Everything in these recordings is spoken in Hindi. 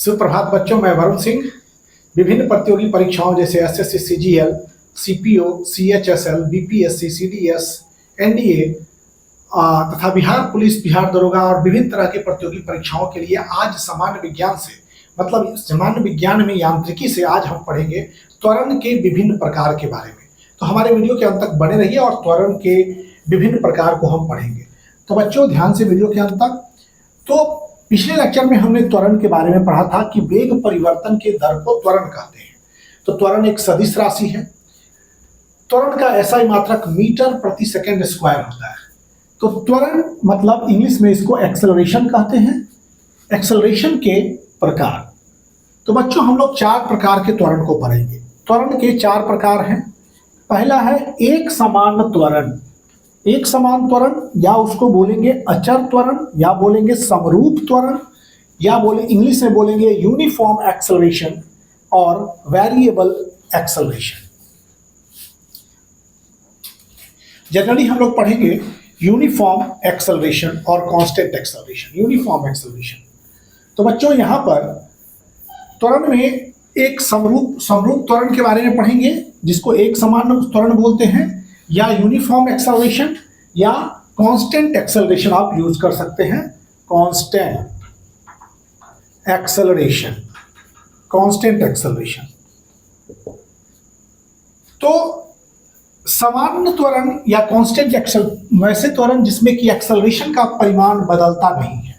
सुप्रभात बच्चों, मैं वरुण सिंह। विभिन्न प्रतियोगी परीक्षाओं जैसे SSC, CGL, CPO, CHSL, BPSC, CDS, NDA तथा बिहार पुलिस, बिहार दरोगा और विभिन्न तरह के प्रतियोगी परीक्षाओं के लिए आज सामान्य विज्ञान से मतलब सामान्य विज्ञान में यांत्रिकी से आज हम पढ़ेंगे त्वरण के विभिन्न प्रकार के बारे में। तो हमारे वीडियो के अंत तक बने रहिए और त्वरण के विभिन्न प्रकार को हम पढ़ेंगे। तो बच्चों ध्यान से वीडियो के अंत तक। तो पिछले लेक्चर में हमने त्वरण के बारे में पढ़ा था कि वेग परिवर्तन के दर को त्वरण कहते हैं। तो त्वरण एक सदिश राशि है। त्वरण का एसआई मात्रक मीटर प्रति सेकंड स्क्वायर होता है। तो त्वरण मतलब इंग्लिश में इसको एक्सेलरेशन कहते हैं। एक्सेलरेशन के प्रकार। तो बच्चों हम लोग 4 प्रकार के त्वरण को पढ़ेंगे। त्वरण के 4 प्रकार हैं। पहला है एक समान त्वरण। एक समान त्वरण या उसको बोलेंगे अचर त्वरण या बोलेंगे समरूप त्वरण या इंग्लिश में बोलेंगे यूनिफॉर्म एक्सेलरेशन और वेरिएबल एक्सेलरेशन। जनरली हम लोग पढ़ेंगे यूनिफॉर्म एक्सेलरेशन और कांस्टेंट एक्सेलरेशन। Uniform acceleration. तो बच्चों यहां पर त्वरण में एक समरूप त्वरण के बारे में पढ़ेंगे जिसको एक समान त्वरण बोलते हैं, या यूनिफॉर्म एक्सेलरेशन या कांस्टेंट एक्सेलरेशन आप यूज कर सकते हैं। Constant acceleration, constant acceleration. तो सामान्य त्वरण या कांस्टेंट वैसे त्वरण जिसमें कि एक्सेलरेशन का परिमाण बदलता नहीं है।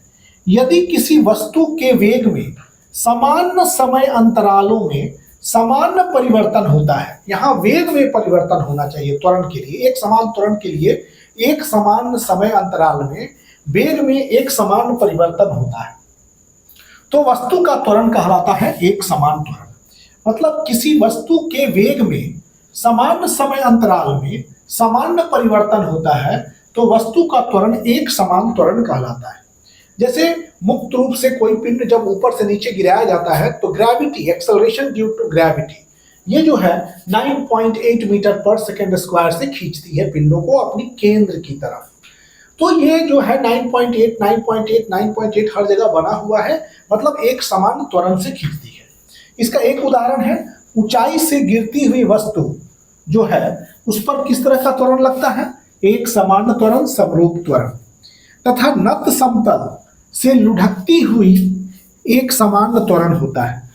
यदि किसी वस्तु के वेग में समान समय अंतरालों में सामान्य परिवर्तन होता है, यहां वेग में परिवर्तन होना चाहिए त्वरण के लिए। एक समान त्वरण के लिए एक समान समय अंतराल में वेग में एक समान परिवर्तन होता है तो वस्तु का त्वरण कहलाता है एक समान त्वरण। मतलब किसी वस्तु के वेग में समान समय अंतराल में सामान्य परिवर्तन होता है तो वस्तु का त्वरण एक समान त्वरण कहलाता है। जैसे मुक्त रूप से कोई पिंड जब ऊपर से नीचे गिराया जाता है तो gravity, acceleration due to gravity, ये जो है 9.8 मीटर पर सेकेंड स्क्वायर से खींचती है पिंडों को अपनी केंद्र की तरफ। तो ये जो है 9.8 हर जगह बना हुआ है, मतलब एक समान त्वरण से खींचती है। इसका एक उदाहरण है ऊंचाई से गिरती हुई वस्तु जो है उस पर किस तरह का त्वरण लगता है, एक समान त्वरण, समरूप त्वरण। तथा नत समतल से लुढ़कती हुई एक समान त्वरण होता है।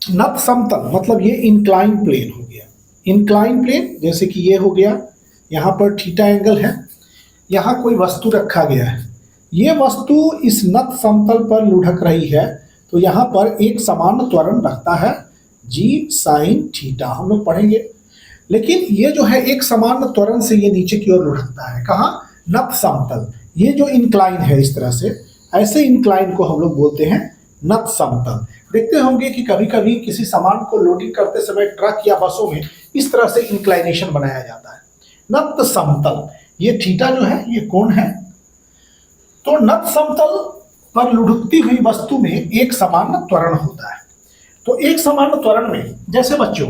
नत समतल मतलब ये इंक्लाइन प्लेन हो गया। इंक्लाइन प्लेन जैसे कि ये हो गया, यहाँ पर थीटा एंगल है, यहाँ कोई वस्तु रखा गया है, ये वस्तु इस नत समतल पर लुढ़क रही है तो यहाँ पर एक समान त्वरण लगता है जी साइन थीटा, हम लोग पढ़ेंगे। लेकिन ये जो है एक समान त्वरण से ये नीचे की ओर लुढ़कता है, कहाँ, नत समतल। ये जो इंक्लाइन है इस तरह से, ऐसे इंक्लाइन को हम लोग बोलते हैं नत समतल। देखते होंगे कि कभी कभी किसी सामान को लोडिंग करते समय ट्रक या बसों में इस तरह से इंक्लाइनेशन बनाया जाता है, नत समतल। ये थीटा जो है ये कोण है। तो नत समतल पर लुढ़कती हुई वस्तु में एक समान त्वरण होता है। तो एक समान त्वरण में जैसे बच्चों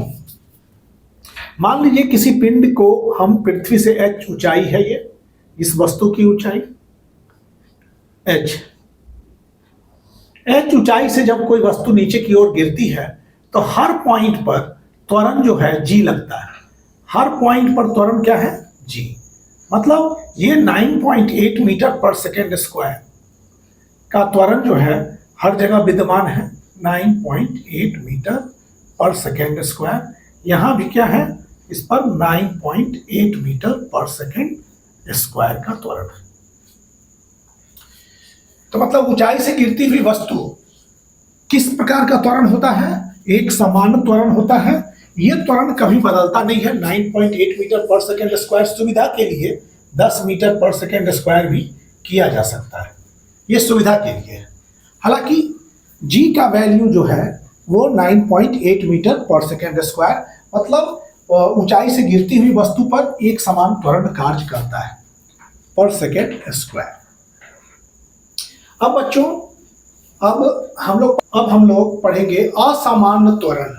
मान लीजिए किसी पिंड को हम पृथ्वी से h ऊंचाई है, ये इस वस्तु की ऊंचाई h ऊंचाई से जब कोई वस्तु नीचे की ओर गिरती है तो हर पॉइंट पर त्वरण जो है g लगता है। हर पॉइंट पर त्वरण क्या है, g। मतलब ये 9.8 मीटर पर सेकेंड स्क्वायर का त्वरण जो है हर जगह विद्यमान है, 9.8 मीटर पर सेकेंड स्क्वायर। यहां भी क्या है, इस पर 9.8 मीटर पर सेकेंड स्क्वायर का त्वरण है। तो मतलब ऊंचाई से गिरती हुई वस्तु किस प्रकार का त्वरण होता है, एक समान त्वरण होता है। यह त्वरण कभी बदलता नहीं है। 9.8 मीटर पर सेकेंड स्क्वायर सुविधा के लिए 10 मीटर पर सेकेंड स्क्वायर भी किया जा सकता है, यह सुविधा के लिए है। हालांकि g का वैल्यू जो है वो 9.8 मीटर पर सेकेंड स्क्वायर, मतलब ऊंचाई से गिरती हुई वस्तु पर एक समान त्वरण कार्य करता है पर सेकेंड स्क्वायर। अब बच्चों अब हम लोग पढ़ेंगे असामान्य त्वरण।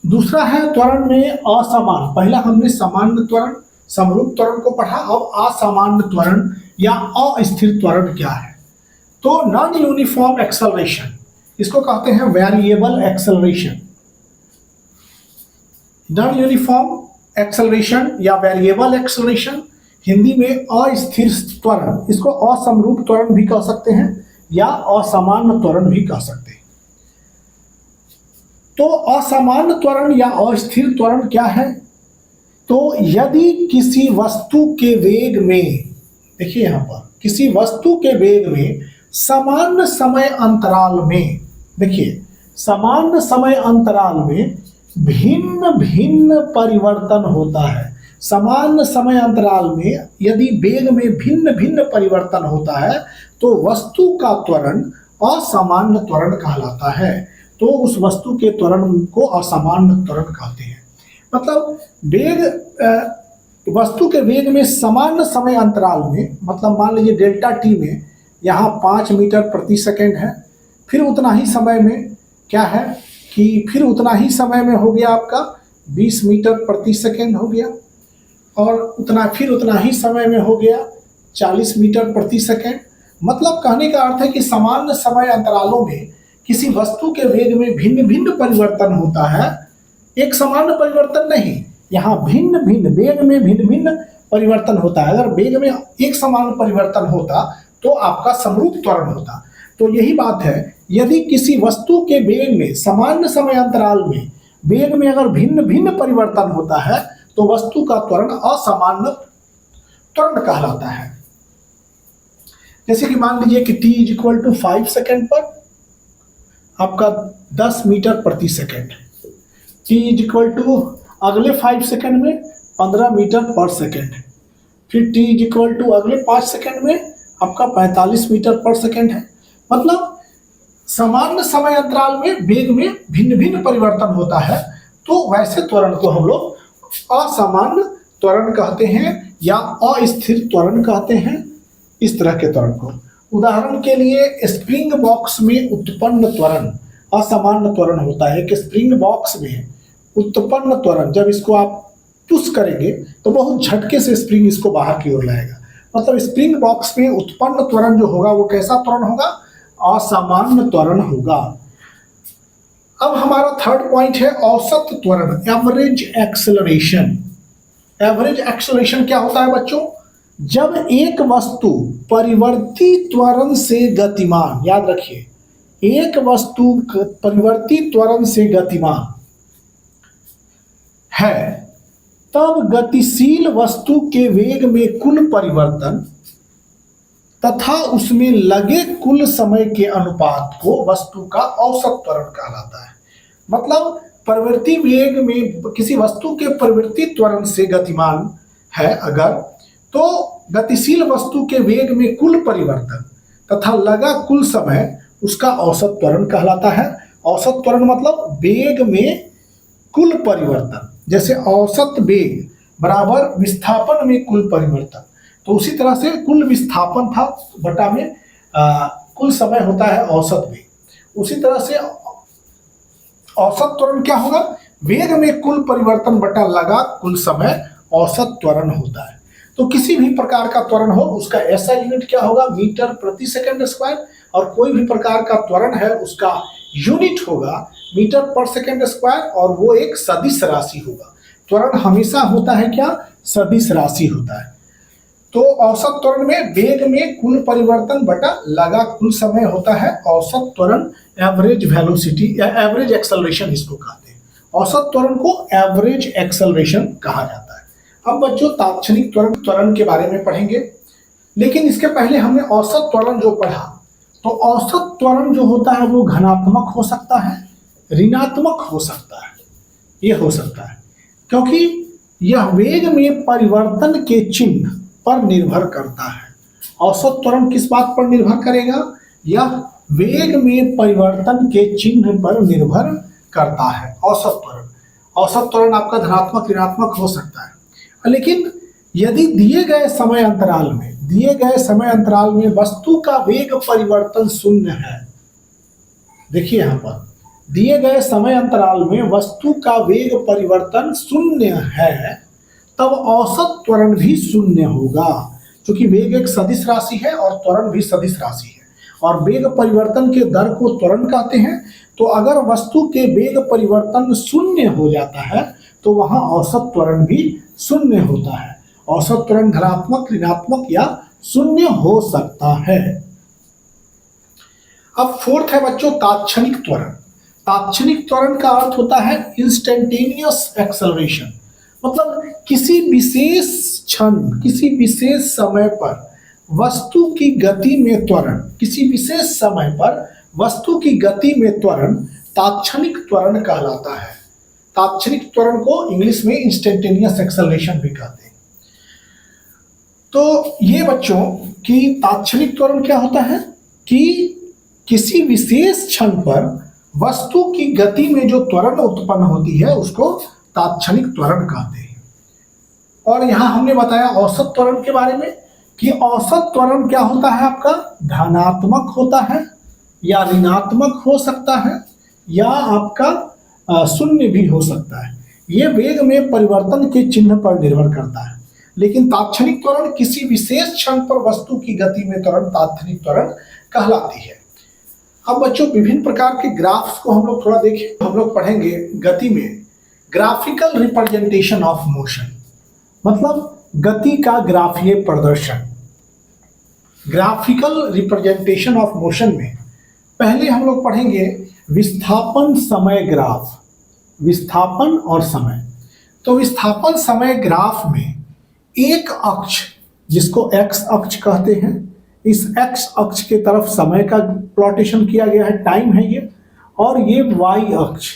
दूसरा है त्वरण में असमान। पहला हमने सामान्य त्वरण, समरूप त्वरण को पढ़ा। अब असामान्य त्वरण या अस्थिर त्वरण क्या है। तो नॉन यूनिफॉर्म एक्सेलरेशन, इसको कहते हैं variable acceleration. Non uniform acceleration या वेरिएबल एक्सेलरेशन, हिंदी में अस्थिर त्वरण, इसको असमरूप त्वरण भी कह सकते हैं या असामान्य त्वरण भी कह सकते हैं। तो असामान्य त्वरण या अस्थिर त्वरण क्या है? तो यदि किसी वस्तु के वेग में, देखिए यहां पर, किसी वस्तु के वेग में समान समय अंतराल में, देखिए समान समय अंतराल में भिन्न भिन्न परिवर्तन होता है। समान समय अंतराल में यदि वेग में भिन्न भिन्न परिवर्तन होता है तो वस्तु का त्वरण असामान्य त्वरण कहलाता है। तो उस वस्तु के त्वरण को असामान्य त्वरण कहते हैं। मतलब वेग, वस्तु के वेग में समान समय अंतराल में, मतलब मान लीजिए डेल्टा टी में यहाँ 5 मीटर प्रति सेकेंड है, फिर उतना ही समय में क्या है कि फिर उतना ही समय में हो गया आपका 20 मीटर प्रति सेकेंड हो गया, और उतना ही समय में हो गया 40 मीटर प्रति सेकेंड। मतलब कहने का अर्थ है कि समान समय अंतरालों में किसी वस्तु के वेग में भिन्न भिन्न परिवर्तन होता है, एक समान परिवर्तन नहीं। यहाँ भिन्न भिन्न वेग में भिन्न भिन्न परिवर्तन होता है। अगर वेग में एक समान परिवर्तन होता तो आपका समरूप त्वरण होता। तो यही बात है, यदि किसी वस्तु के वेग में समान समय अंतराल में वेग में अगर भिन्न भिन्न परिवर्तन होता है तो वस्तु का त्वरण असामान्य त्वरण कहलाता है। जैसे कि मान लीजिए कि t = 5 सेकेंड पर आपका 10 मीटर प्रति सेकेंड, t = अगले 5 सेकेंड में 15 मीटर पर सेकेंड, फिर t = अगले 5 सेकेंड में आपका 45 मीटर पर सेकेंड है। मतलब समान समय अंतराल में वेग में भिन्न भिन्न परिवर्तन होता है, तो वैसे त्वरण को हम लोग असामान्य त्वरण कहते हैं या अस्थिर त्वरण कहते हैं, इस तरह के त्वरण को। उदाहरण के लिए स्प्रिंग बॉक्स में उत्पन्न त्वरण असामान्य त्वरण होता है कि स्प्रिंग बॉक्स में उत्पन्न त्वरण, जब इसको आप पुश करेंगे तो बहुत झटके से स्प्रिंग इसको बाहर की ओर लाएगा। मतलब स्प्रिंग बॉक्स में उत्पन्न त्वरण जो होगा वो कैसा त्वरण होगा? असामान्य त्वरण होगा। अब हमारा थर्ड पॉइंट है औसत त्वरण, एवरेज एक्सेलरेशन। एवरेज एक्सेलरेशन क्या होता है बच्चों? जब एक वस्तु परिवर्ती त्वरण से गतिमान, याद रखिए, एक वस्तु परिवर्ती त्वरण से गतिमान है, तब गतिशील वस्तु के वेग में कुल परिवर्तन तथा उसमें लगे कुल समय के अनुपात को वस्तु का औसत त्वरण कहलाता है। मतलब परिवर्ती वेग में किसी वस्तु के परिवर्ती त्वरण से गतिमान है अगर, तो गतिशील वस्तु के वेग में कुल परिवर्तन तथा लगा कुल समय उसका औसत त्वरण कहलाता है। औसत त्वरण मतलब वेग में कुल परिवर्तन, जैसे औसत वेग बराबर विस्थापन में कुल परिवर्तन, तो उसी तरह से कुल विस्थापन था बटा में कुल समय होता है औसत वेग। उसी तरह से औसत त्वरण क्या होगा? वेग में कुल परिवर्तन बटा लगा कुल समय औसत त्वरण होता है। तो किसी भी प्रकार का त्वरण हो उसका ऐसा यूनिट क्या होगा? मीटर प्रति सेकंड स्क्वायर, और कोई भी प्रकार का त्वरण है उसका यूनिट होगा मीटर पर सेकंड स्क्वायर, और वो एक सदिश राशि होगा। त्वरण हमेशा होता है क्या? सदिश राशि होता है। तो औसत त्वरण में वेग में कुल परिवर्तन बटा लगा कुल समय होता है औसत त्वरण, एवरेज वेलोसिटी या एवरेज एक्सेलरेशन इसको कहते हैं। औसत त्वरण को एवरेज एक्सेलरेशन कहा जाता है। अब बच्चों तात्क्षणिक त्वरण के बारे में पढ़ेंगे, लेकिन इसके पहले हमने औसत त्वरण जो पढ़ा, तो औसत त्वरण जो होता है वो धनात्मक हो सकता है, ऋणात्मक हो सकता है, ये हो सकता है, क्योंकि यह वेग में परिवर्तन के चिन्ह पर निर्भर करता है। औसत त्वरण किस बात पर निर्भर करेगा? यह वेग में परिवर्तन के चिन्ह पर निर्भर करता है। औसत त्वरण आपका धनात्मक ऋणात्मक हो सकता है, लेकिन यदि दिए गए समय अंतराल में वस्तु का वेग परिवर्तन शून्य है, देखिए यहाँ पर दिए गए समय अंतराल में वस्तु का वेग परिवर्तन शून्य है, तब औसत त्वरण भी शून्य होगा, क्योंकि वेग एक सदिश राशि है और त्वरण भी सदिश राशि है। और वेग परिवर्तन के दर को त्वरण कहते हैं। तो अगर वस्तु के वेग परिवर्तन शून्य हो जाता है तो वहां औसत त्वरण भी शून्य होता है। औसत त्वरण धनात्मक, ऋणात्मक या शून्य हो सकता है। अब फोर्थ है बच्चों तात्क्षणिक त्वरण। तात्क्षणिक त्वरण का अर्थ होता है इंस्टेंटेनियस एक्सेलरेशन, मतलब किसी विशेष क्षण, किसी विशेष समय पर वस्तु की गति में त्वरण, किसी विशेष समय पर वस्तु की गति में त्वरण तात्क्षणिक त्वरण कहलाता है। तात्क्षणिक त्वरण को इंग्लिश में इंस्टेंटेनियस एक्सेलरेशन भी कहते हैं। तो ये बच्चों की तात्क्षणिक त्वरण क्या होता है कि किसी विशेष क्षण पर वस्तु की गति में जो त्वरण उत्पन्न होती है उसको तात्क्षणिक त्वरण कहते हैं। और यहां हमने बताया औसत त्वरण के बारे में कि औसत त्वरण क्या होता है आपका, धनात्मक होता है या ऋणात्मक हो सकता है या आपका शून्य भी हो सकता है। ये वेग में परिवर्तन के चिन्ह पर निर्भर करता है। लेकिन तात्क्षणिक त्वरण किसी विशेष क्षण पर वस्तु की गति में त्वरण तात्क्षणिक त्वरण कहलाती है। अब बच्चों विभिन्न प्रकार के ग्राफ्स को हम लोग थोड़ा देखें। हम लोग पढ़ेंगे गति में ग्राफिकल रिप्रेजेंटेशन ऑफ मोशन, मतलब गति का ग्राफीय प्रदर्शन। ग्राफिकल रिप्रेजेंटेशन ऑफ मोशन में पहले हम लोग पढ़ेंगे विस्थापन समय ग्राफ, विस्थापन और समय। तो विस्थापन समय ग्राफ में एक अक्ष जिसको एक्स अक्ष कहते हैं, इस एक्स अक्ष के तरफ समय का प्लॉटेशन किया गया है, टाइम है ये, और ये वाई अक्ष,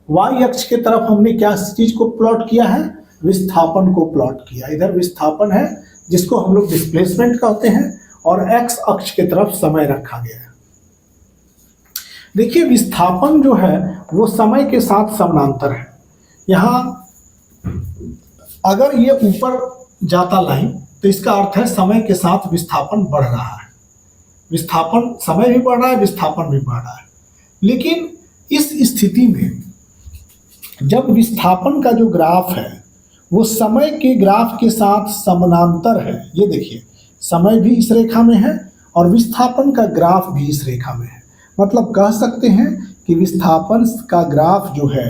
वाई अक्ष के तरफ हमने क्या चीज को प्लॉट किया है, विस्थापन को प्लॉट किया। इधर विस्थापन है जिसको हम लोग डिस्प्लेसमेंट कहते हैं और एक्स अक्ष के तरफ समय रखा गया है। देखिए विस्थापन जो है वो समय के साथ समानांतर है। यहाँ अगर ये ऊपर जाता लाइन तो इसका अर्थ है समय के साथ विस्थापन बढ़ रहा है। विस्थापन, समय भी बढ़ रहा है, विस्थापन भी बढ़ रहा है। लेकिन इस स्थिति में जब विस्थापन का जो ग्राफ है वो समय के ग्राफ के साथ समानांतर है, ये देखिए समय भी इस रेखा में है और विस्थापन का ग्राफ भी इस रेखा में है। मतलब कह सकते हैं कि विस्थापन का ग्राफ जो है,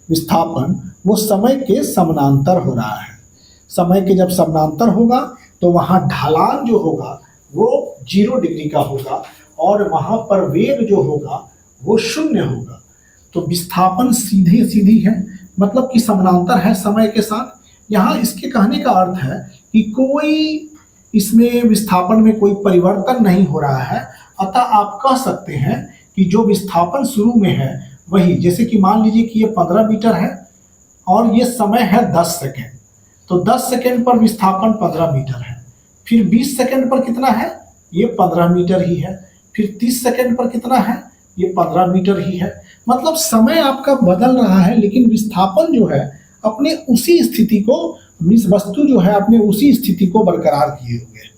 विस्थापन वो समय के समानांतर हो रहा है। समय के जब समानांतर होगा तो वहाँ ढलान जो होगा वो 0 डिग्री का होगा और वहाँ पर वेग जो होगा वो शून्य होगा। तो विस्थापन सीधे सीधी है, मतलब कि समानांतर है समय के साथ। यहाँ इसके कहने का अर्थ है कि कोई इसमें विस्थापन में कोई परिवर्तन नहीं हो रहा है। अतः आप कह सकते हैं कि जो विस्थापन शुरू में है वही, जैसे कि मान लीजिए कि ये 15 मीटर है और ये समय है 10 सेकेंड, तो 10 सेकेंड पर विस्थापन 15 मीटर है। फिर 20 सेकेंड पर कितना है, ये 15 मीटर ही है। फिर 30 सेकेंड पर कितना है, ये 15 मीटर ही है। मतलब समय आपका बदल रहा है लेकिन विस्थापन जो है अपने उसी स्थिति को, वस्तु जो है अपने उसी स्थिति को बरकरार किए हुए।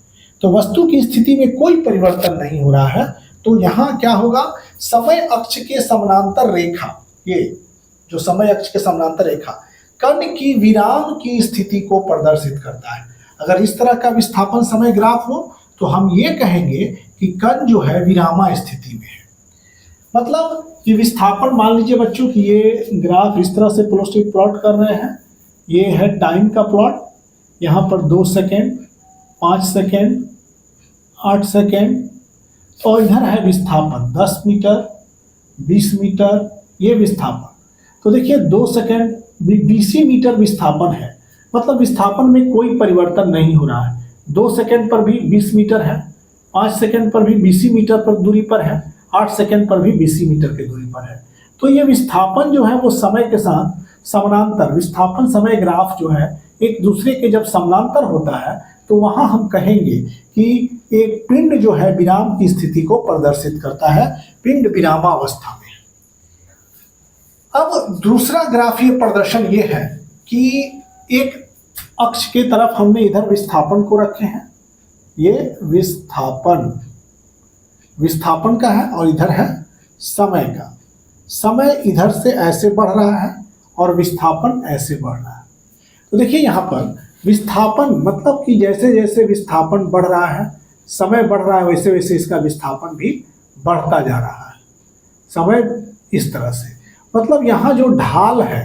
तो वस्तु की स्थिति में कोई परिवर्तन नहीं हो रहा है। तो यहाँ क्या होगा, समय अक्ष के समानांतर रेखा, ये जो समय अक्ष के समानांतर रेखा कण की विराम की स्थिति को प्रदर्शित करता है। अगर इस तरह का विस्थापन समय ग्राफ हो तो हम ये कहेंगे कि कण जो है विरामा स्थिति में है। मतलब कि विस्थापन, मान लीजिए बच्चों कि ये ग्राफ इस तरह से प्लॉट कर रहे हैं। ये है टाइम का प्लॉट, यहाँ पर 2 सेकेंड, 5 सेकेंड, 8 सेकेंड, और इधर है विस्थापन 10 मीटर, 20 मीटर, ये विस्थापन। तो देखिए 2 सेकेंड 20 मीटर विस्थापन है, मतलब विस्थापन में कोई परिवर्तन नहीं हो रहा है। 2 सेकेंड पर भी 20 मीटर है, 5 सेकेंड पर भी 20 मीटर पर दूरी पर है, 8 सेकेंड पर भी 20 मीटर की दूरी पर है। तो ये विस्थापन जो है वो समय के साथ समानांतर, विस्थापन समय ग्राफ जो है एक दूसरे के जब समानांतर होता है तो वहां हम कहेंगे कि एक पिंड जो है विराम की स्थिति को प्रदर्शित करता है, पिंड विरामावस्था में। अब दूसरा ग्राफीय प्रदर्शन ये है कि एक अक्ष के तरफ हमने इधर विस्थापन को रखे हैं, ये विस्थापन का है और इधर है समय का। समय इधर से ऐसे बढ़ रहा है और विस्थापन ऐसे बढ़ रहा है। तो देखिए यहाँ पर विस्थापन, मतलब कि जैसे जैसे विस्थापन बढ़ रहा है, समय बढ़ रहा है, वैसे वैसे इसका विस्थापन भी बढ़ता जा रहा है, समय इस तरह से, मतलब यहाँ जो ढाल है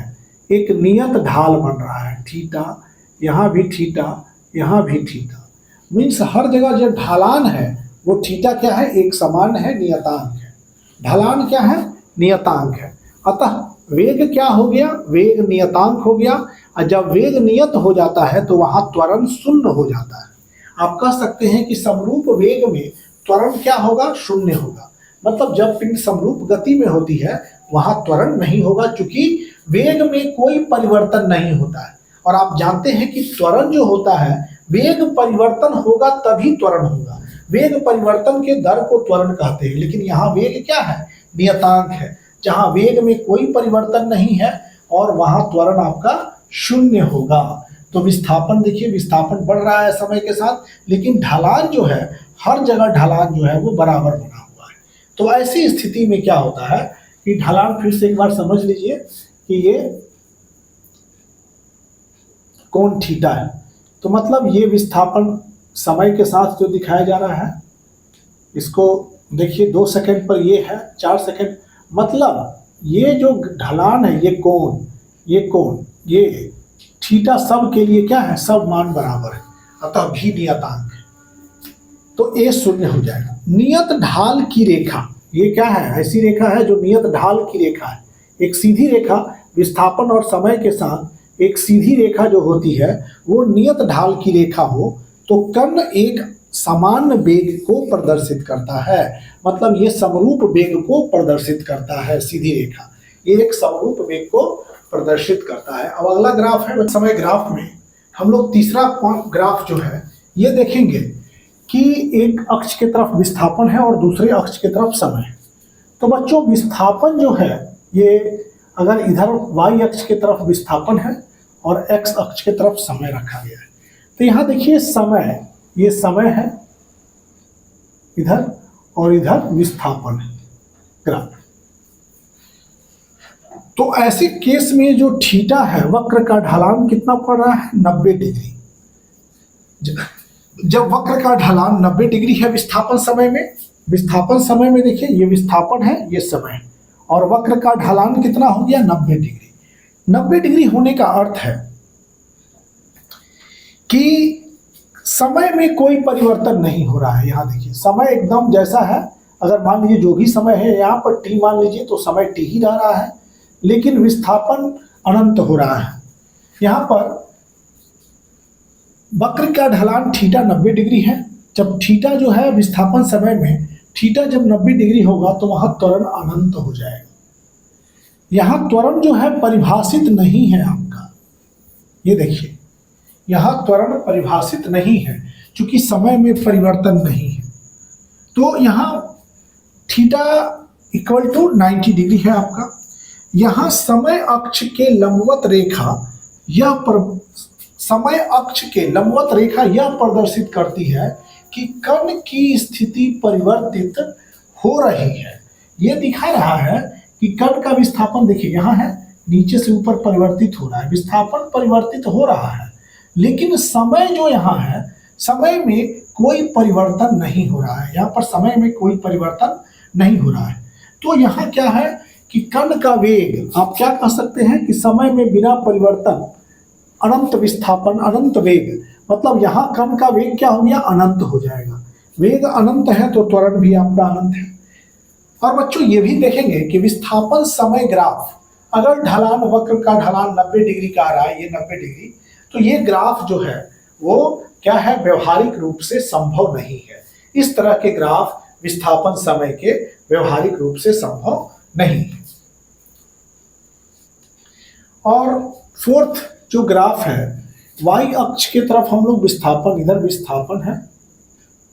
एक नियत ढाल बन रहा है, थीटा, यहाँ भी थीटा, यहाँ भी थीटा, मीन्स हर जगह जो ढलान है वो थीटा क्या है, एक समान है, नियतांक है। ढलान क्या है, नियतांक है। अतः वेग क्या हो गया, वेग नियतांक हो गया। और जब वेग नियत हो जाता है तो वहां त्वरण शून्य हो जाता है। आप कह सकते हैं कि समरूप वेग में त्वरण क्या होगा, शून्य होगा। मतलब जब पिंड समरूप गति में होती है वहां त्वरण नहीं होगा, क्योंकि वेग में कोई परिवर्तन नहीं होता है। और आप जानते हैं कि त्वरण जो होता है, वेग परिवर्तन होगा तभी त्वरण होगा। वेग परिवर्तन के दर को त्वरण कहते हैं, लेकिन यहाँ वेग क्या है, नियतांक है। जहाँ वेग में कोई परिवर्तन नहीं है और वहां त्वरण आपका शून्य होगा। तो विस्थापन देखिए, विस्थापन बढ़ रहा है समय के साथ, लेकिन ढलान जो है, हर जगह ढलान जो है वो बराबर बना हुआ है। तो ऐसी स्थिति में क्या होता है कि ढलान, फिर से एक बार समझ लीजिए कि ये कोण थीटा है, तो मतलब ये विस्थापन समय के साथ जो दिखाया जा रहा है, इसको देखिए 2 सेकंड पर ये है, 4 सेकंड, मतलब ये जो ढलान है, ये कोण, ये थीटा सब के लिए क्या है, सब मान बराबर है, अतः भी नियतांक है। तो ए शून्य हो जाएगा। नियत ढाल की रेखा, ये क्या है, ऐसी रेखा है जो नियत ढाल की रेखा है। एक सीधी रेखा विस्थापन और समय के साथ, एक सीधी रेखा जो होती है वो नियत ढाल की रेखा हो तो कण एक समान वेग को प्रदर्शित करता है। मतलब ये समरूप वेग को प्रदर्शित करता है, सीधी रेखा ये एक समरूप वेग को प्रदर्शित करता है। अब अगला ग्राफ है समय ग्राफ में हम लोग तीसरा ग्राफ जो है ये देखेंगे कि एक अक्ष की तरफ विस्थापन है और दूसरे अक्ष की तरफ समय है। तो बच्चों विस्थापन जो है ये अगर इधर y अक्ष की तरफ विस्थापन है और x अक्ष की तरफ समय रखा गया है, तो यहाँ देखिए समय, ये समय है इधर और इधर विस्थापन है ग्राफ। तो ऐसे केस में जो थीटा है, वक्र का ढलान कितना पड़ रहा है, 90 डिग्री। जब वक्र का ढलान 90 डिग्री है विस्थापन समय में देखिए ये विस्थापन है, ये समय है, और वक्र का ढलान कितना हो गया, 90 डिग्री। 90 डिग्री होने का अर्थ है कि समय में कोई परिवर्तन नहीं हो रहा है। यहाँ देखिए समय एकदम जैसा है, अगर मान लीजिए जो भी समय है यहाँ पर t मान लीजिए तो समय t ही रह रहा है, लेकिन विस्थापन अनंत हो रहा है। यहाँ पर वक्र का ढलान थीटा 90 डिग्री है। जब थीटा जो है विस्थापन समय में, थीटा जब 90 डिग्री होगा तो वहां त्वरण अनंत हो जाएगा। यहाँ त्वरण जो है परिभाषित नहीं है आपका, ये देखिए यहाँ त्वरण परिभाषित नहीं है क्योंकि समय में परिवर्तन नहीं है। तो यहाँ थीटा इक्वल टू 90 डिग्री है आपका। यहाँ समय अक्ष के लंबवत रेखा, समय अक्ष के लंबवत रेखा यह प्रदर्शित करती है कि कण की स्थिति परिवर्तित हो रही है। यह दिखा रहा है कि कण का विस्थापन देखिए यहाँ है, नीचे से ऊपर परिवर्तित हो रहा है, विस्थापन परिवर्तित हो रहा है, लेकिन समय जो यहाँ है, समय में कोई परिवर्तन नहीं हो रहा है। यहाँ पर समय में कोई परिवर्तन नहीं हो रहा है। तो यहाँ क्या है कि कण का वेग, आप क्या कह सकते हैं कि समय में बिना परिवर्तन अनंत विस्थापन, अनंत वेग, मतलब यहाँ कण का वेग क्या हो गया, अनंत हो जाएगा। वेग अनंत है तो त्वरण भी आपका अनंत है। और बच्चों ये भी देखेंगे कि विस्थापन समय ग्राफ, अगर ढलान, वक्र का ढलान 90 डिग्री का आ रहा है, ये 90 डिग्री, तो ये ग्राफ जो है वो क्या है, व्यवहारिक रूप से संभव नहीं है। इस तरह के ग्राफ विस्थापन समय के व्यवहारिक रूप से संभव नहीं है। और फोर्थ जो ग्राफ है, y अक्ष की तरफ हम लोग विस्थापन, इधर विस्थापन है,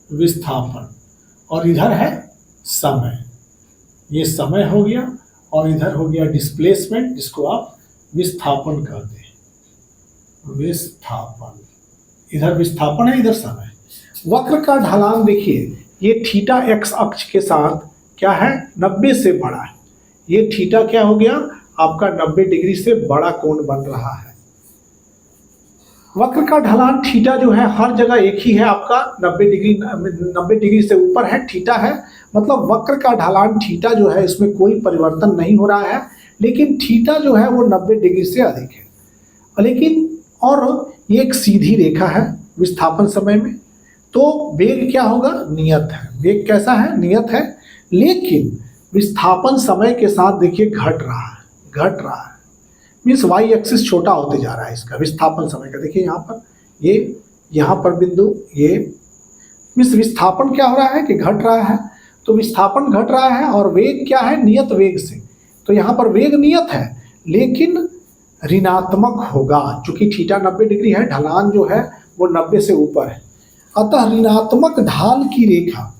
विस्थापन, और इधर है समय, ये समय हो गया, और इधर हो गया डिस्प्लेसमेंट, जिसको आप विस्थापन कहते हैं, विस्थापन, इधर विस्थापन है, इधर समय। वक्र का ढलान देखिए, ये थीटा x अक्ष के साथ क्या है, 90 से बड़ा है। ये थीटा क्या हो गया आपका, 90 डिग्री से बड़ा कोण बन रहा है। वक्र का ढलान थीटा जो है हर जगह एक ही है आपका 90 डिग्री से ऊपर है, थीटा है, मतलब वक्र का ढलान थीटा जो है इसमें कोई परिवर्तन नहीं हो रहा है, लेकिन थीटा जो है वो 90 डिग्री से अधिक है। लेकिन और ये एक सीधी रेखा है विस्थापन समय में, तो वेग क्या होगा, नियत है। वेग कैसा है, नियत है, लेकिन विस्थापन समय के साथ देखिए घट रहा है, मीन्स वाई एक्सिस छोटा होते जा रहा है इसका विस्थापन समय का। देखिए यहाँ पर ये, यहाँ पर बिंदु ये, मीन्स विस्थापन क्या हो रहा है कि घट रहा है, तो विस्थापन घट रहा है और वेग क्या है, नियत वेग से। तो यहाँ पर वेग नियत है लेकिन ऋणात्मक होगा, चूंकि थीटा 90 डिग्री है, ढलान जो है वो 90 से ऊपर है। अतः ऋणात्मक ढाल की रेखा,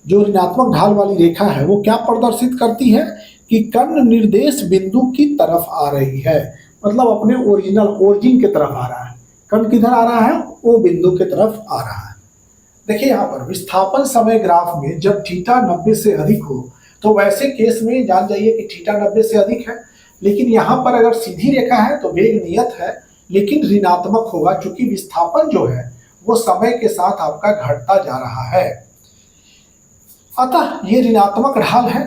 जो ऋणात्मक ढाल वाली रेखा है वो क्या प्रदर्शित करती है कि कर्ण निर्देश बिंदु की तरफ आ रही है, मतलब अपने ओरिजिन की तरफ आ रहा है। कर्ण किधर आ रहा है, वो बिंदु की तरफ आ रहा है। देखिए यहाँ पर विस्थापन समय ग्राफ में जब थीटा 90 से अधिक हो तो वैसे केस में जान जाइए कि थीटा 90 से अधिक है, लेकिन यहाँ पर अगर सीधी रेखा है तो वेग नियत है लेकिन ऋणात्मक होगा, चूंकि विस्थापन जो है वो समय के साथ आपका घटता जा रहा है। अतः ये ऋणात्मक ढाल है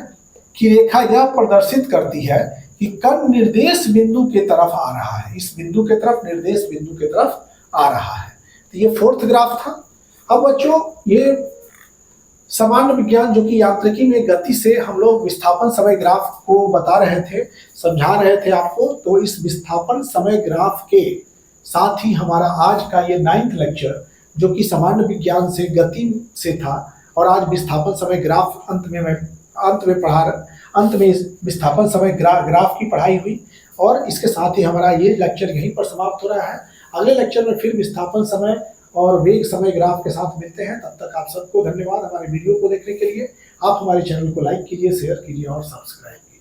कि रेखा यह प्रदर्शित करती है कि कर्ण निर्देश बिंदु की तरफ आ रहा है, इस बिंदु की तरफ, निर्देश बिंदु की तरफ आ रहा है। तो ये फोर्थ ग्राफ था। अब बच्चों ये सामान्य विज्ञान जो कि यांत्रिकी में गति से हम लोग विस्थापन समय ग्राफ को बता रहे थे, समझा रहे थे आपको, तो इस विस्थापन समय ग्राफ के साथ ही हमारा आज का ये 9th लेक्चर जो कि सामान्य विज्ञान से गति से था, और आज विस्थापन समय ग्राफ अंत में इस विस्थापन समय ग्राफ की पढ़ाई हुई, और इसके साथ ही हमारा ये लेक्चर यहीं पर समाप्त हो रहा है। अगले लेक्चर में फिर विस्थापन समय और वेग समय ग्राफ के साथ मिलते हैं। तब तक आप सबको धन्यवाद हमारे वीडियो को देखने के लिए। आप हमारे चैनल को लाइक कीजिए, शेयर कीजिए और सब्सक्राइब कीजिए।